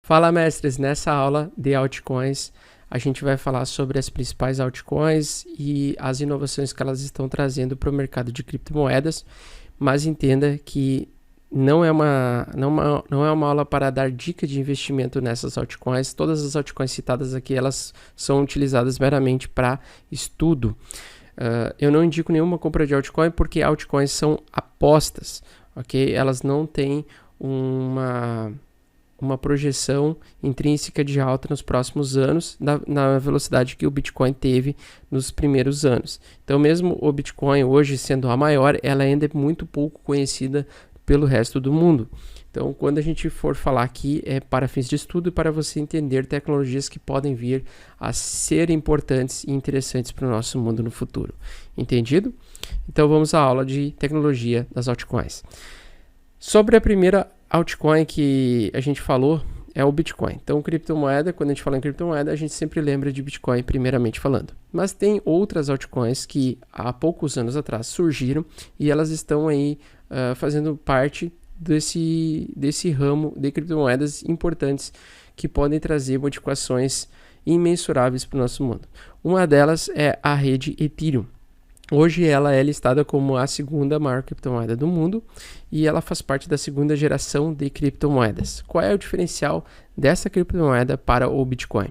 Fala, mestres! Nessa aula de altcoins, a gente vai falar sobre as principais altcoins e as inovações que elas estão trazendo para o mercado de criptomoedas, mas entenda que não é uma aula para dar dica de investimento nessas altcoins. Todas as altcoins citadas aqui, elas são utilizadas meramente para estudo. Eu não indico nenhuma compra de altcoin porque altcoins são apostas, ok? Elas não têm uma projeção intrínseca de alta nos próximos anos, na velocidade que o Bitcoin teve nos primeiros anos. Então, mesmo o Bitcoin hoje sendo a maior, ela ainda é muito pouco conhecida pelo resto do mundo. Então, quando a gente for falar aqui, é para fins de estudo, para você entender tecnologias que podem vir a ser importantes e interessantes para o nosso mundo no futuro. Entendido? Então, vamos à aula de tecnologia das altcoins. Sobre a primeira altcoin que a gente falou, é o Bitcoin. Então, criptomoeda, quando a gente fala em criptomoeda, a gente sempre lembra de Bitcoin, primeiramente falando. Mas tem outras altcoins que há poucos anos atrás surgiram e elas estão aí fazendo parte desse ramo de criptomoedas importantes que podem trazer modificações imensuráveis para o nosso mundo. Uma delas é a rede Ethereum. Hoje ela é listada como a segunda maior criptomoeda do mundo e ela faz parte da segunda geração de criptomoedas. Qual é o diferencial dessa criptomoeda para o Bitcoin?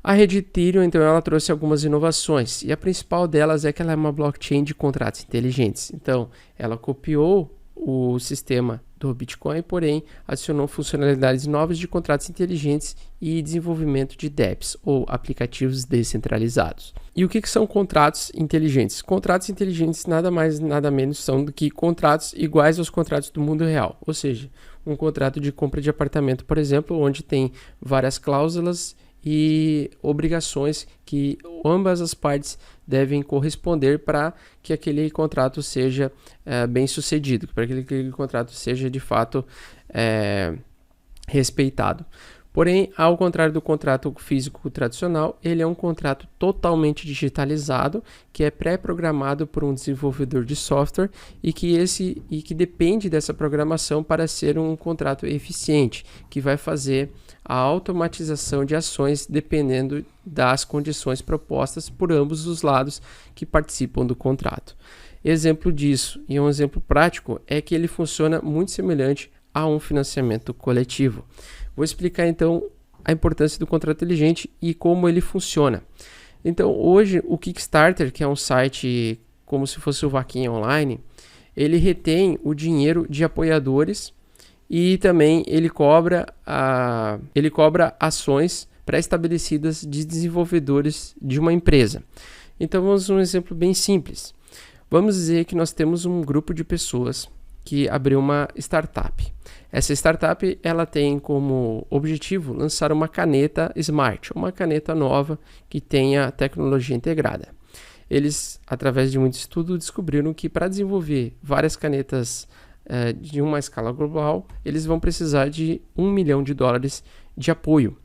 A rede Ethereum, então, ela trouxe algumas inovações e a principal delas é que ela é uma blockchain de contratos inteligentes. Então, ela copiou o sistema do Bitcoin, porém adicionou funcionalidades novas de contratos inteligentes e desenvolvimento de dApps, ou aplicativos descentralizados. E o que são contratos inteligentes? Contratos inteligentes nada mais nada menos são do que contratos iguais aos contratos do mundo real, ou seja, um contrato de compra de apartamento, por exemplo, onde tem várias cláusulas e obrigações que ambas as partes devem corresponder para que aquele contrato seja bem sucedido, para que aquele contrato seja de fato respeitado. Porém, ao contrário do contrato físico tradicional, ele é um contrato totalmente digitalizado, que é pré-programado por um desenvolvedor de software e que depende dessa programação para ser um contrato eficiente, que vai fazer a automatização de ações dependendo das condições propostas por ambos os lados que participam do contrato. Exemplo disso, e um exemplo prático, é que ele funciona muito semelhante a um financiamento coletivo. Vou explicar então a importância do contrato inteligente e como ele funciona. Então, hoje o Kickstarter, que é um site como se fosse o Vaquinha Online, ele retém o dinheiro de apoiadores e também ele cobra ações pré-estabelecidas de desenvolvedores de uma empresa. Então, vamos a um exemplo bem simples. Vamos dizer que nós temos um grupo de pessoas que abriu uma startup. Essa startup ela tem como objetivo lançar uma caneta Smart, uma caneta nova que tenha tecnologia integrada. Eles, através de muito estudo, descobriram que para desenvolver várias canetas de uma escala global, eles vão precisar de $1 milhão de apoio.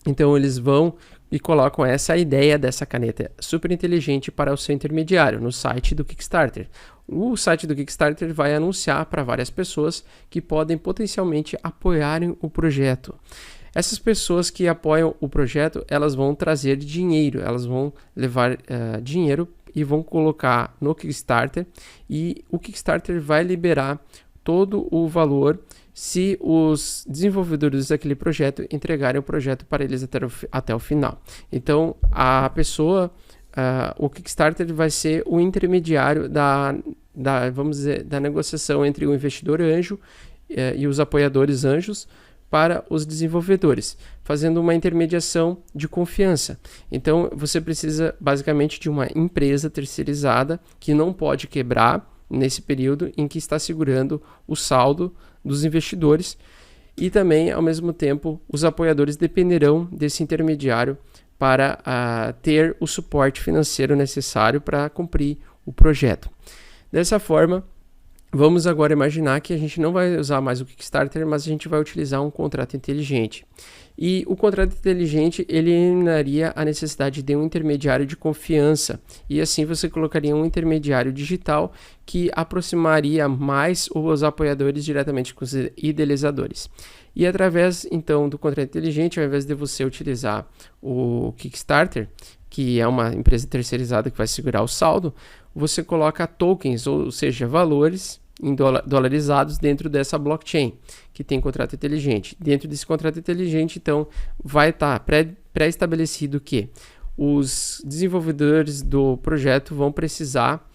Então eles vão e colocam essa ideia dessa caneta super inteligente para o seu intermediário no site do Kickstarter. O site do Kickstarter vai anunciar para várias pessoas que podem potencialmente apoiarem o projeto. Essas pessoas que apoiam o projeto, elas vão trazer dinheiro, elas vão levar dinheiro e vão colocar no Kickstarter e o Kickstarter vai liberar todo o valor se os desenvolvedores daquele projeto entregarem o projeto para eles até o final. Então, o Kickstarter vai ser o intermediário vamos dizer, da negociação entre o investidor anjo e os apoiadores anjos para os desenvolvedores, fazendo uma intermediação de confiança. Então, você precisa basicamente de uma empresa terceirizada que não pode quebrar nesse período em que está segurando o saldo dos investidores e também, ao mesmo tempo, os apoiadores dependerão desse intermediário para ter o suporte financeiro necessário para cumprir o projeto. Dessa forma, Vamos agora imaginar que a gente não vai usar mais o Kickstarter, mas a gente vai utilizar um contrato inteligente. E o contrato inteligente, ele eliminaria a necessidade de um intermediário de confiança. E assim você colocaria um intermediário digital que aproximaria mais os apoiadores diretamente com os idealizadores. E através, então, do contrato inteligente, ao invés de você utilizar o Kickstarter, que é uma empresa terceirizada que vai segurar o saldo, você coloca tokens, ou seja, valores em dolarizados dentro dessa blockchain que tem contrato inteligente. Dentro desse contrato inteligente, então, vai estar pré-estabelecido que os desenvolvedores do projeto vão precisar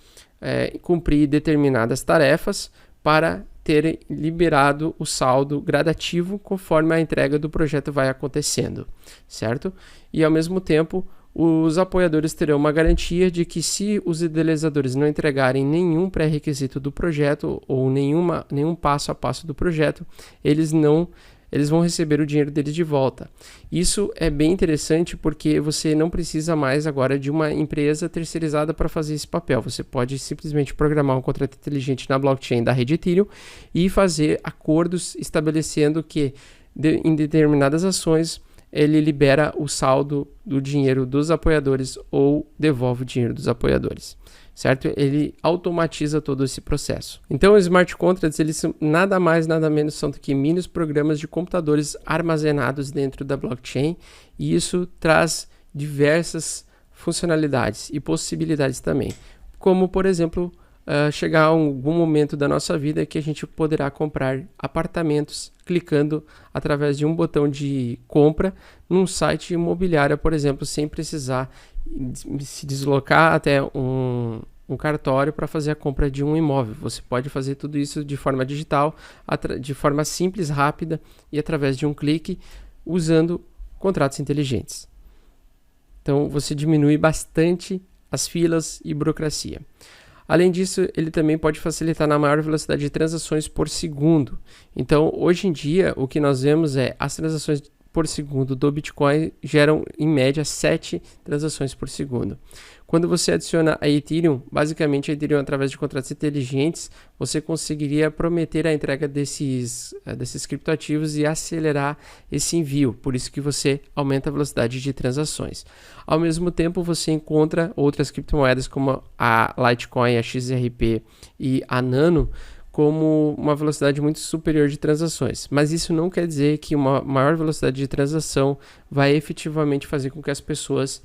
cumprir determinadas tarefas para ter liberado o saldo gradativo conforme a entrega do projeto vai acontecendo, certo? E ao mesmo tempo, os apoiadores terão uma garantia de que se os idealizadores não entregarem nenhum pré-requisito do projeto ou nenhum passo a passo do projeto, eles vão receber o dinheiro deles de volta. Isso é bem interessante porque você não precisa mais agora de uma empresa terceirizada para fazer esse papel. Você pode simplesmente programar um contrato inteligente na blockchain da rede Ethereum e fazer acordos estabelecendo que em determinadas ações ele libera o saldo do dinheiro dos apoiadores ou devolve o dinheiro dos apoiadores, certo? Ele automatiza todo esse processo. Então, os smart contracts, eles são nada mais, nada menos são do que mini programas de computadores armazenados dentro da blockchain, e isso traz diversas funcionalidades e possibilidades também, como, por exemplo, chegar a algum momento da nossa vida que a gente poderá comprar apartamentos clicando através de um botão de compra num site imobiliário, por exemplo, sem precisar se deslocar até um cartório para fazer a compra de um imóvel. Você pode fazer tudo isso de forma digital, de forma simples, rápida e através de um clique, usando contratos inteligentes. Então você diminui bastante as filas e burocracia. Além disso, ele também pode facilitar na maior velocidade de transações por segundo. Então, hoje em dia, o que nós vemos é as transações por segundo do Bitcoin geram, em média, 7 transações por segundo. Quando você adiciona a Ethereum, basicamente a Ethereum, através de contratos inteligentes, você conseguiria prometer a entrega desses criptoativos e acelerar esse envio. Por isso que você aumenta a velocidade de transações. Ao mesmo tempo, você encontra outras criptomoedas como a Litecoin, a XRP e a Nano, como uma velocidade muito superior de transações. Mas isso não quer dizer que uma maior velocidade de transação vai efetivamente fazer com que as pessoas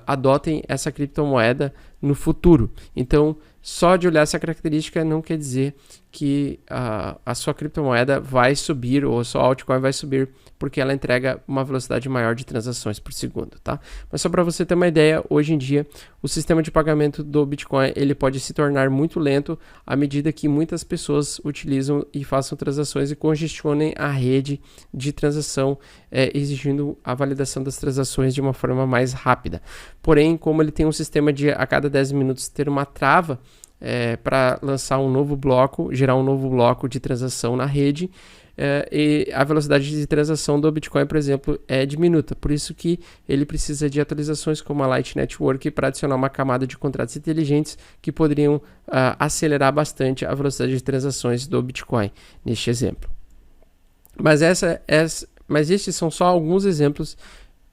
adotem essa criptomoeda no futuro. Então, só de olhar essa característica não quer dizer que a sua criptomoeda vai subir ou a sua altcoin vai subir porque ela entrega uma velocidade maior de transações por segundo, tá? Mas só para você ter uma ideia, hoje em dia o sistema de pagamento do Bitcoin ele pode se tornar muito lento à medida que muitas pessoas utilizam e façam transações e congestionem a rede de transação, exigindo a validação das transações de uma forma mais rápida. Porém, como ele tem um sistema de a cada 10 minutos ter uma trava para lançar um novo bloco, gerar um novo bloco de transação na rede, e a velocidade de transação do Bitcoin, por exemplo, é diminuta. Por isso que ele precisa de atualizações como a Light Network para adicionar uma camada de contratos inteligentes que poderiam acelerar bastante a velocidade de transações do Bitcoin, neste exemplo. Mas estes são só alguns exemplos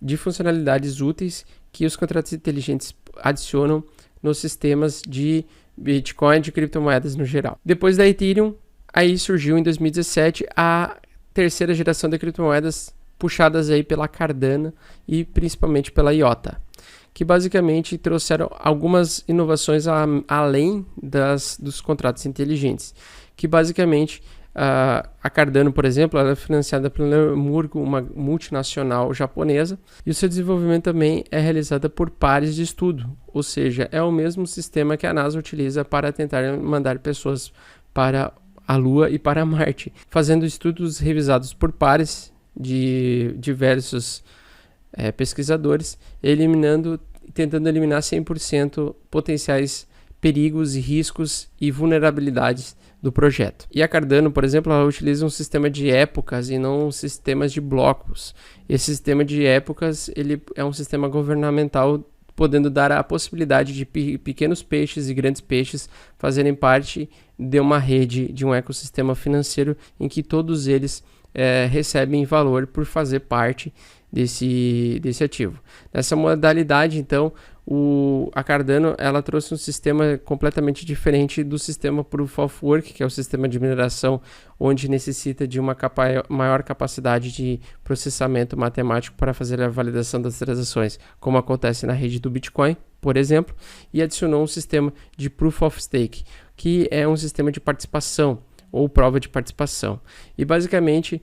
de funcionalidades úteis que os contratos inteligentes adicionam nos sistemas de Bitcoin, de criptomoedas no geral. Depois da Ethereum, aí surgiu em 2017 a terceira geração de criptomoedas puxadas aí pela Cardano e principalmente pela IOTA, que basicamente trouxeram algumas inovações além dos contratos inteligentes, que basicamente a Cardano, por exemplo, ela é financiada pela Lemurgo, uma multinacional japonesa, e o seu desenvolvimento também é realizado por pares de estudo, ou seja, é o mesmo sistema que a NASA utiliza para tentar mandar pessoas para a Lua e para Marte, fazendo estudos revisados por pares de diversos pesquisadores, tentando eliminar 100% potenciais perigos e riscos e vulnerabilidades do projeto. E a Cardano, por exemplo, ela utiliza um sistema de épocas e não sistemas de blocos. Esse sistema de épocas ele é um sistema governamental, podendo dar a possibilidade de pequenos peixes e grandes peixes fazerem parte de uma rede, de um ecossistema financeiro em que todos eles recebem valor por fazer parte desse ativo. Nessa modalidade, então, a Cardano ela trouxe um sistema completamente diferente do sistema Proof of Work, que é o sistema de mineração onde necessita de uma maior capacidade de processamento matemático para fazer a validação das transações, como acontece na rede do Bitcoin, por exemplo, e adicionou um sistema de Proof of Stake, que é um sistema de participação ou prova de participação. E basicamente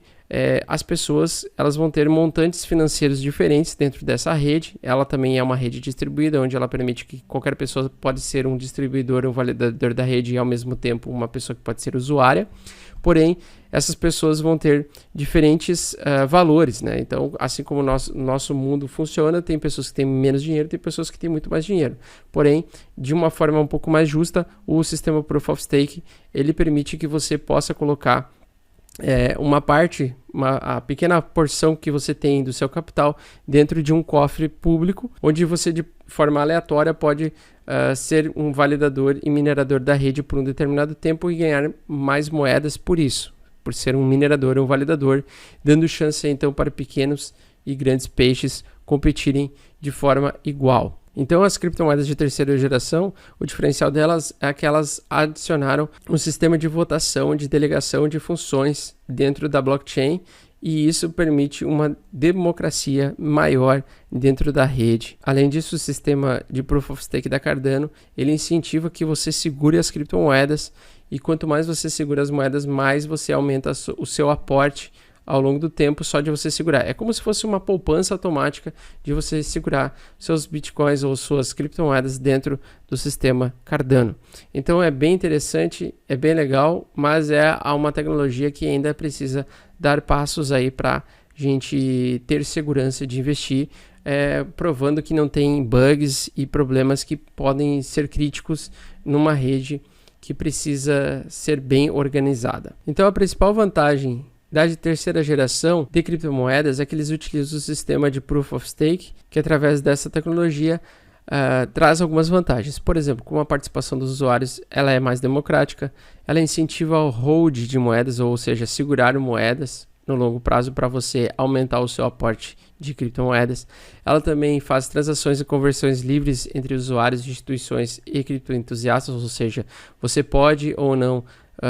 as pessoas elas vão ter montantes financeiros diferentes dentro dessa rede. Ela também é uma rede distribuída, onde ela permite que qualquer pessoa pode ser um distribuidor, um validador da rede e ao mesmo tempo uma pessoa que pode ser usuária. Porém, essas pessoas vão ter diferentes valores, né? Então, assim como o nosso mundo funciona, tem pessoas que têm menos dinheiro, tem pessoas que têm muito mais dinheiro. Porém, de uma forma um pouco mais justa, o sistema Proof of Stake, ele permite que você possa colocar a pequena porção que você tem do seu capital dentro de um cofre público, onde você de forma aleatória pode ser um validador e minerador da rede por um determinado tempo e ganhar mais moedas por isso, por ser um minerador ou um validador, dando chance então para pequenos e grandes peixes competirem de forma igual. Então, as criptomoedas de terceira geração, o diferencial delas é que elas adicionaram um sistema de votação, de delegação de funções dentro da blockchain, e isso permite uma democracia maior dentro da rede. Além disso, o sistema de Proof of Stake da Cardano, ele incentiva que você segure as criptomoedas, e quanto mais você segura as moedas, mais você aumenta o seu aporte ao longo do tempo só de você segurar. É como se fosse uma poupança automática de você segurar seus bitcoins ou suas criptomoedas dentro do sistema Cardano. Então é bem interessante, é bem legal, mas é uma tecnologia que ainda precisa dar passos aí para a gente ter segurança de investir, provando que não tem bugs e problemas que podem ser críticos numa rede que precisa ser bem organizada. Então a principal vantagem da terceira geração de criptomoedas é que eles utilizam o sistema de Proof of Stake, que através dessa tecnologia traz algumas vantagens. Por exemplo, como a participação dos usuários ela é mais democrática, ela incentiva o hold de moedas, ou seja, segurar moedas no longo prazo para você aumentar o seu aporte de criptomoedas. Ela também faz transações e conversões livres entre usuários, instituições e criptoentusiastas, ou seja, você pode ou não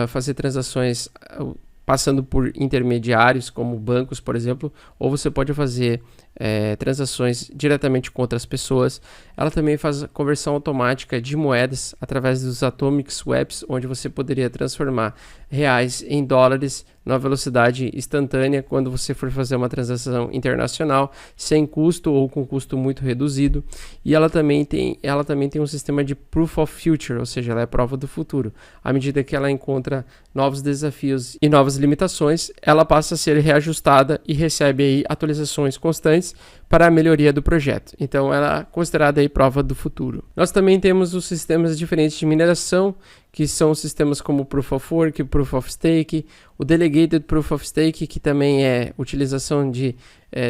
fazer transações passando por intermediários como bancos, por exemplo, ou você pode fazer transações diretamente com outras pessoas. Ela também faz a conversão automática de moedas através dos Atomic Swaps, onde você poderia transformar reais em dólares numa velocidade instantânea quando você for fazer uma transação internacional, sem custo ou com custo muito reduzido. E ela também tem um sistema de Proof of Future, ou seja, ela é prova do futuro. À medida que ela encontra novos desafios e novas limitações, ela passa a ser reajustada e recebe aí atualizações constantes para a melhoria do projeto. Então ela é considerada aí prova do futuro. Nós também temos os sistemas diferentes de mineração, que são sistemas como Proof of Work, Proof of Stake, o Delegated Proof of Stake, que também é utilização de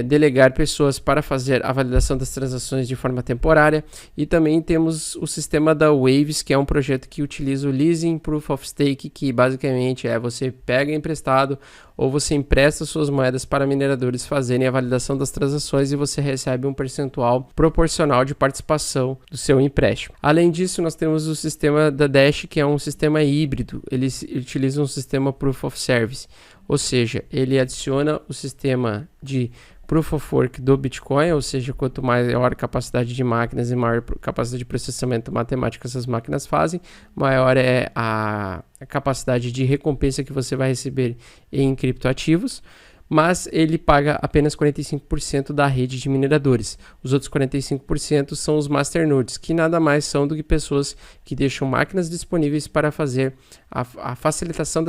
delegar pessoas para fazer a validação das transações de forma temporária, e também temos o sistema da Waves, que é um projeto que utiliza o Leasing Proof of Stake, que basicamente você pega emprestado ou você empresta suas moedas para mineradores fazerem a validação das transações e você recebe um percentual proporcional de participação do seu empréstimo. Além disso, nós temos o sistema da Dash, que é um sistema híbrido. Eles utilizam um sistema Proof of Service, ou seja, ele adiciona o sistema de Proof of Work do Bitcoin, ou seja, quanto maior capacidade de máquinas e maior capacidade de processamento matemático essas máquinas fazem, maior é a capacidade de recompensa que você vai receber em criptoativos, mas ele paga apenas 45% da rede de mineradores. Os outros 45% são os masternodes, que nada mais são do que pessoas que deixam máquinas disponíveis para fazer a facilitação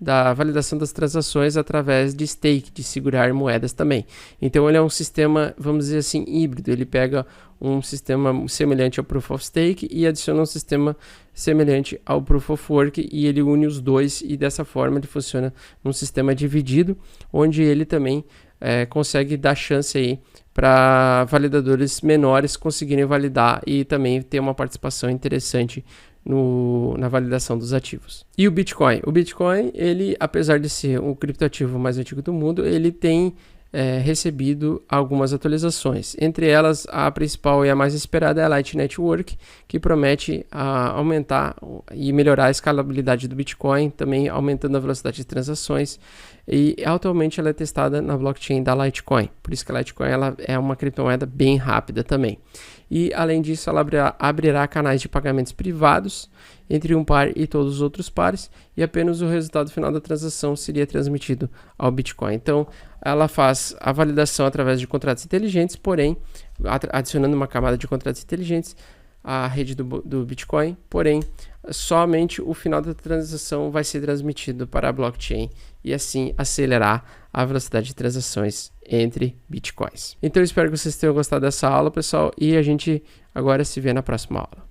da validação das transações através de stake, de segurar moedas também. Então ele é um sistema, vamos dizer assim, híbrido. Ele pega um sistema semelhante ao Proof of Stake e adiciona um sistema semelhante ao Proof of Work, e ele une os dois, e dessa forma ele funciona num sistema dividido, onde ele também consegue dar chance aí para validadores menores conseguirem validar e também ter uma participação interessante na validação dos ativos. E o Bitcoin? O Bitcoin, ele, apesar de ser o criptoativo mais antigo do mundo, ele tem recebido algumas atualizações. Entre elas, a principal e a mais esperada é a Light Network, que promete aumentar e melhorar a escalabilidade do Bitcoin, também aumentando a velocidade de transações, e atualmente ela é testada na blockchain da Litecoin. Por isso que a Litecoin ela é uma criptomoeda bem rápida também. E além disso, ela abrirá canais de pagamentos privados entre um par e todos os outros pares, e apenas o resultado final da transação seria transmitido ao Bitcoin. Então, ela faz a validação através de contratos inteligentes, porém, adicionando uma camada de contratos inteligentes à rede do Bitcoin, porém, somente o final da transação vai ser transmitido para a blockchain e assim acelerar a velocidade de transações entre Bitcoins. Então, eu espero que vocês tenham gostado dessa aula, pessoal, e a gente agora se vê na próxima aula.